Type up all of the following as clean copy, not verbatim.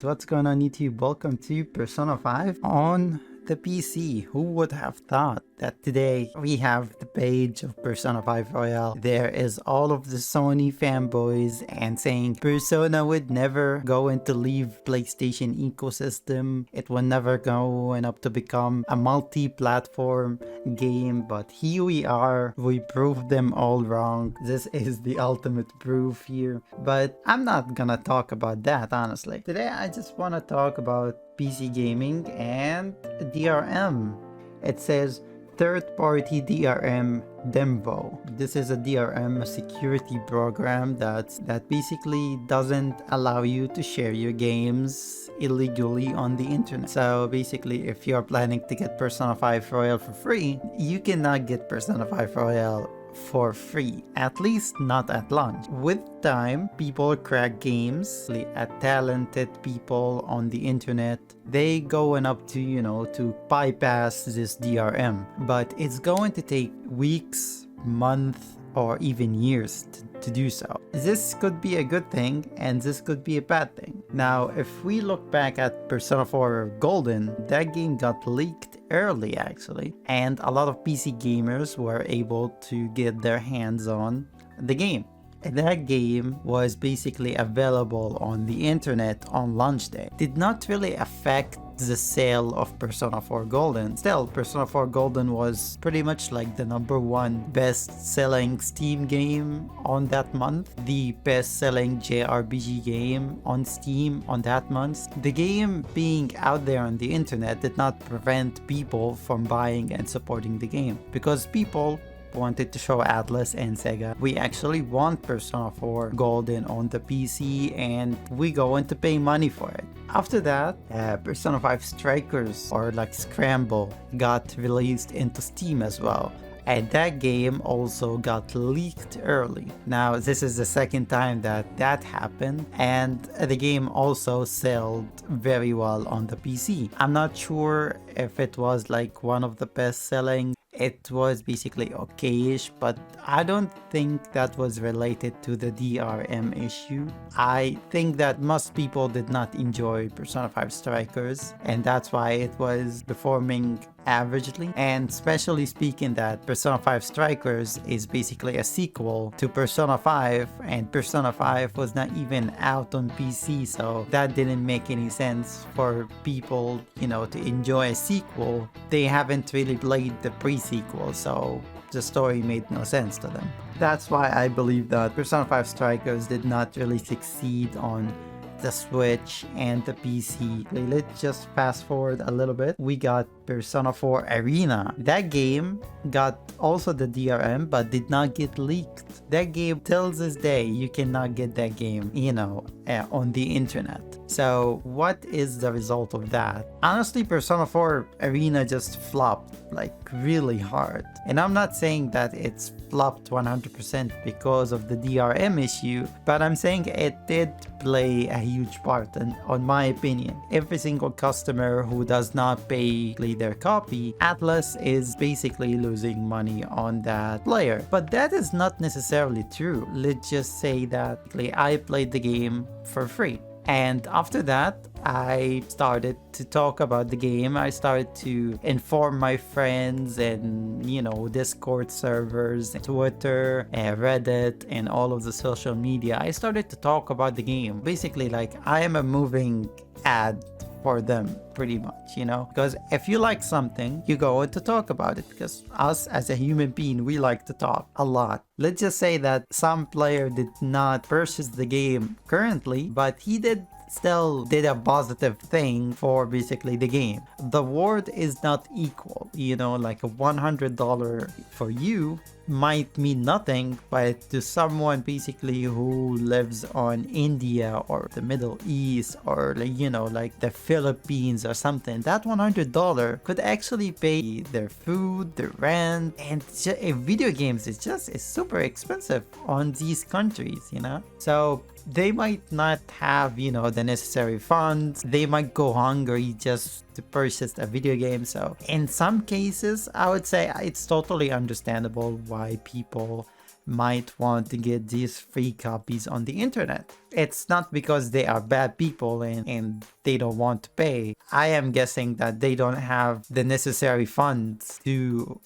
What's going on YouTube? Welcome to Persona 5 on the PC. Who would have thought that today we have the page of Persona 5 Royale. There is all of the Sony fanboys and saying Persona would never go into leave PlayStation ecosystem. It will never go up to become a multi-platform game, but here we are. We proved them all wrong. This is the ultimate proof here. But I'm not gonna talk about that, honestly. Today I just wanna talk about PC gaming and DRM. It says third-party DRM Denuvo. This is a DRM security program that basically doesn't allow you to share your games illegally on the internet. So basically, if you're planning to get Persona 5 Royale for free, you cannot get Persona 5 Royale for free, at least not at launch. With time, people crack games, at talented people on the internet. They going up to, to bypass this DRM, but it's going to take weeks, months, or even years to do so. This could be a good thing and this could be a bad thing. Now, if we look back at Persona 4 Golden, that game got leaked early actually, and a lot of PC gamers were able to get their hands on the game. And that game was basically available on the internet on launch day. Did not really affect the sale of Persona 4 Golden. Still, Persona 4 Golden was pretty much like the #1 best-selling Steam game on that month, the best-selling JRPG game on Steam on that month. The game being out there on the internet did not prevent people from buying and supporting the game, because people wanted to show Atlas and Sega, we actually want Persona 4 Golden on the PC and we going to pay money for it. After that, Persona 5 Strikers, or like Scramble, got released into Steam as well. And that game also got leaked early. Now, this is the second time that happened, and the game also sold very well on the PC. I'm not sure if it was like one of the best selling. It was basically okayish, but I don't think that was related to the DRM issue. I think that most people did not enjoy Persona 5 Strikers, and that's why it was performing averagely. And especially speaking that Persona 5 Strikers is basically a sequel to Persona 5, and Persona 5 was not even out on PC, so that didn't make any sense for people, to enjoy a sequel. They haven't really played the pre-sequel, so the story made no sense to them. That's why I believe that Persona 5 Strikers did not really succeed on the Switch and the PC. Let's just fast forward a little bit. We got Persona 4 Arena. That game got also the DRM but did not get leaked. That game, till this day, you cannot get that game, on the internet. So what is the result of that? Honestly, Persona 4 Arena just flopped like really hard. And I'm not saying that it's flopped 100% because of the DRM issue, but I'm saying it did play a huge part on my opinion. Every single customer who does not pay their copy, Atlas is basically losing money on that player. But that is not necessarily true. Let's just say that I played the game for free. And after that, I started to talk about the game. I started to inform my friends and, Discord servers, Twitter, Reddit, and all of the social media. I started to talk about the game. Basically, I am a moving ad for them, pretty much, because if you like something, you go on to talk about it, because us as a human being, we like to talk a lot. Let's just say that some player did not purchase the game currently, but he still did a positive thing for basically the game. The world is not equal, like a $100 for you might mean nothing, but to someone basically who lives on India or the Middle East or like the Philippines or something, that $100 could actually pay their food, their rent, and video games is super expensive on these countries, so they might not have, the necessary funds. They might go hungry just to purchase a video game. So in some cases, I would say it's totally understandable why people might want to get these free copies on the internet. It's not because they are bad people and they don't want to pay. I am guessing that they don't have the necessary funds to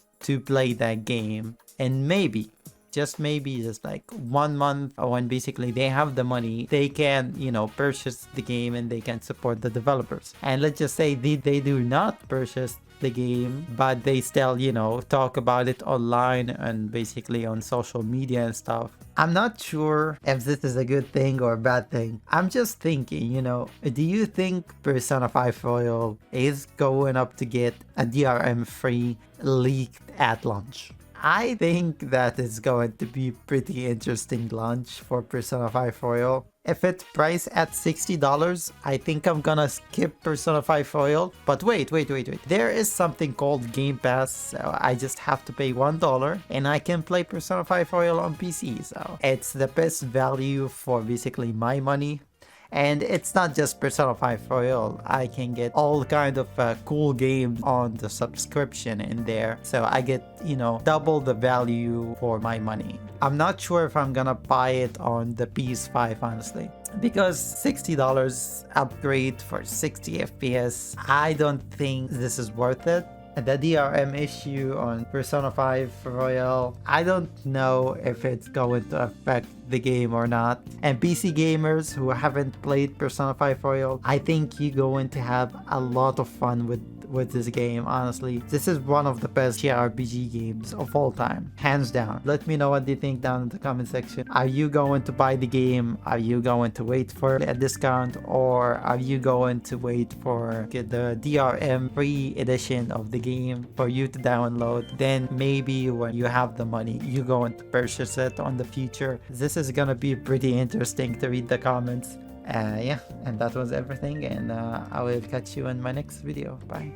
play that game. And maybe, just maybe, just like 1 month when basically they have the money, they can, you know, purchase the game and they can support the developers. And let's just say they do not purchase the game, but they still, you know, talk about it online and basically on social media and stuff. I'm not sure if this is a good thing or a bad thing. I'm just thinking, you know, do you think Persona 5 Royal is going up to get a DRM free leaked at launch? I think that is going to be pretty interesting launch for Persona 5 Royal. If it's priced at $60, I think I'm gonna skip Persona 5 Royal. But wait. There is something called Game Pass, so I just have to pay $1 and I can play Persona 5 Royal on PC. So it's the best value for basically my money. And it's not just Persona 5 Royal. I can get all kind of cool games on the subscription in there. So I get, you know, double the value for my money. I'm not sure if I'm gonna buy it on the PS5, honestly. Because $60 upgrade for 60 FPS, I don't think this is worth it. The DRM issue on Persona 5 Royal, I don't know if it's going to affect the game or not. And PC gamers who haven't played Persona 5 Royal, I think you're going to have a lot of fun with this game, honestly. This is one of the best JRPG games of all time, hands down. Let me know what you think down in the comment section. Are you going to buy the game? Are you going to wait for a discount? Or are you going to wait for the DRM free edition of the game for you to download? Then maybe when you have the money, you're going to purchase it on the future. This is gonna be pretty interesting to read the comments. Yeah, and that was everything, and I will catch you in my next video. Bye.